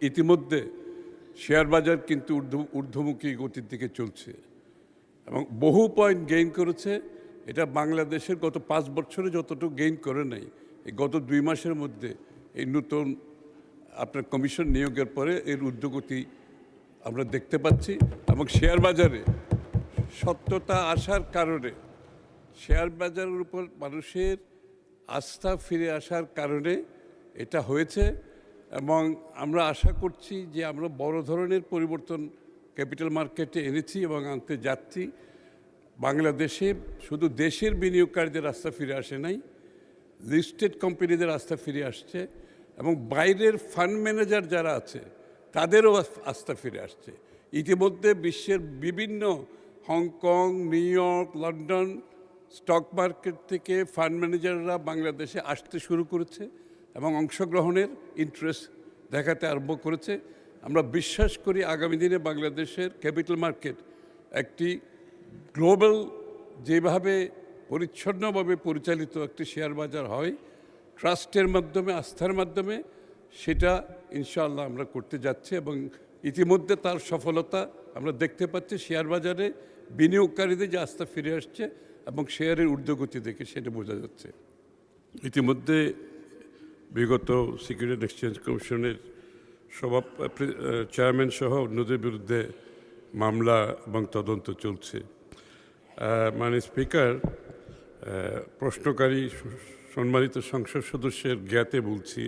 ইতিমধ্যে শেয়ার বাজার কিন্তু ঊর্ধ্বমুখী গতির দিকে চলছে এবং বহু পয়েন্ট গেইন করেছে। এটা বাংলাদেশের গত 5 বছরে যতটুকু গেইন করে নাই, এই গত 2 মাসের মধ্যে এই নতুন আপনার কমিশন নিয়োগের পরে এর ঊর্ধ্বগতি আমরা দেখতে পাচ্ছি। এবং শেয়ার বাজারে সত্যতা আসার কারণে, শেয়ার বাজারের উপর মানুষের আস্থা ফিরে আসার কারণে এটা হয়েছে। এবং আমরা আশা করছি যে আমরা বড় ধরনের পরিবর্তন ক্যাপিটাল মার্কেটে এনেছি এবং আনতে যাচ্ছি। বাংলাদেশে শুধু দেশের বিনিয়োগকারীদের আস্থা ফিরে আসে নাই, লিস্টেড কোম্পানিদের আস্থা ফিরে আসছে এবং বাইরের ফান্ড ম্যানেজার যারা আছে তাদেরও আস্থা ফিরে আসছে। ইতিমধ্যে বিশ্বের বিভিন্ন Hong Kong, new York, London stock market থেকে ফান্ড ম্যানেজাররা বাংলাদেশে আসতে শুরু করেছে এবং অংশগ্রহণের ইন্টারেস্ট দেখাতে আরম্ভ করেছে। আমরা বিশ্বাস করি আগামী দিনে বাংলাদেশের ক্যাপিটাল মার্কেট একটি গ্লোবাল, যেভাবে পরিচ্ছন্নভাবে পরিচালিত একটি শেয়ার বাজার হয়, ট্রাস্টের মাধ্যমে, আস্থার মাধ্যমে, সেটা ইনশাআল্লাহ আমরা করতে যাচ্ছি এবং ইতিমধ্যে তার সফলতা আমরা দেখতে পাচ্ছি। শেয়ার বাজারে বিনিয়োগকারীদের যে আস্থা ফিরে আসছে এবং শেয়ারের ঊর্ধ্বগতি দেখে সেটা বোঝা যাচ্ছে। ইতিমধ্যে বিগত সিকিউরিটি এক্সচেঞ্জ কমিশনের চেয়ারম্যান সহ অন্যদের বিরুদ্ধে মামলা এবং তদন্ত চলছে। মাননীয় স্পিকার, প্রশ্নকারী সম্মানিত সংসদ সদস্যের জ্ঞাতে বলছি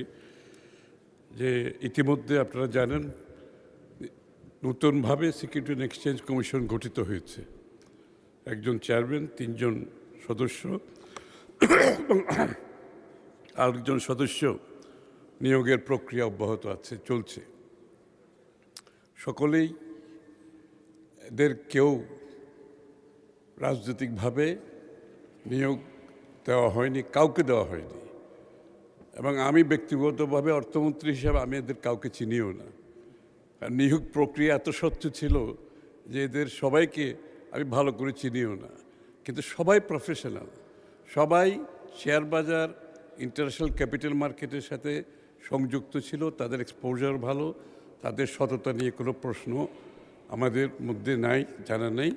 যে ইতিমধ্যে আপনারা জানেন নতুনভাবে সিকিউরিটি এক্সচেঞ্জ কমিশন গঠিত হয়েছে। একজন চেয়ারম্যান, 3 জন সদস্য এবং আরেকজন সদস্য নিয়োগের প্রক্রিয়া অব্যাহত আছে, চলছে। সকলেই এদের কেউ রাজনৈতিকভাবে নিয়োগ দেওয়া হয়নি, কাউকে দেওয়া হয়নি। এবং আমি ব্যক্তিগতভাবে অর্থমন্ত্রী হিসাবে আমি এদের কাউকে চিনিও না। আর নিয়োগ প্রক্রিয়া এত স্বচ্ছ ছিল যে এদের সবাইকে আমি ভালো করে চিনিও না। কিন্তু সবাই প্রফেশনাল, সবাই শেয়ার বাজার, ইন্টারন্যাশনাল ক্যাপিটাল মার্কেটের সাথে সংযুক্ত ছিল, তাদের এক্সপোজার ভালো, তাদের সততা নিয়ে কোনো প্রশ্ন আমাদের মধ্যে নাই, জানা নেই।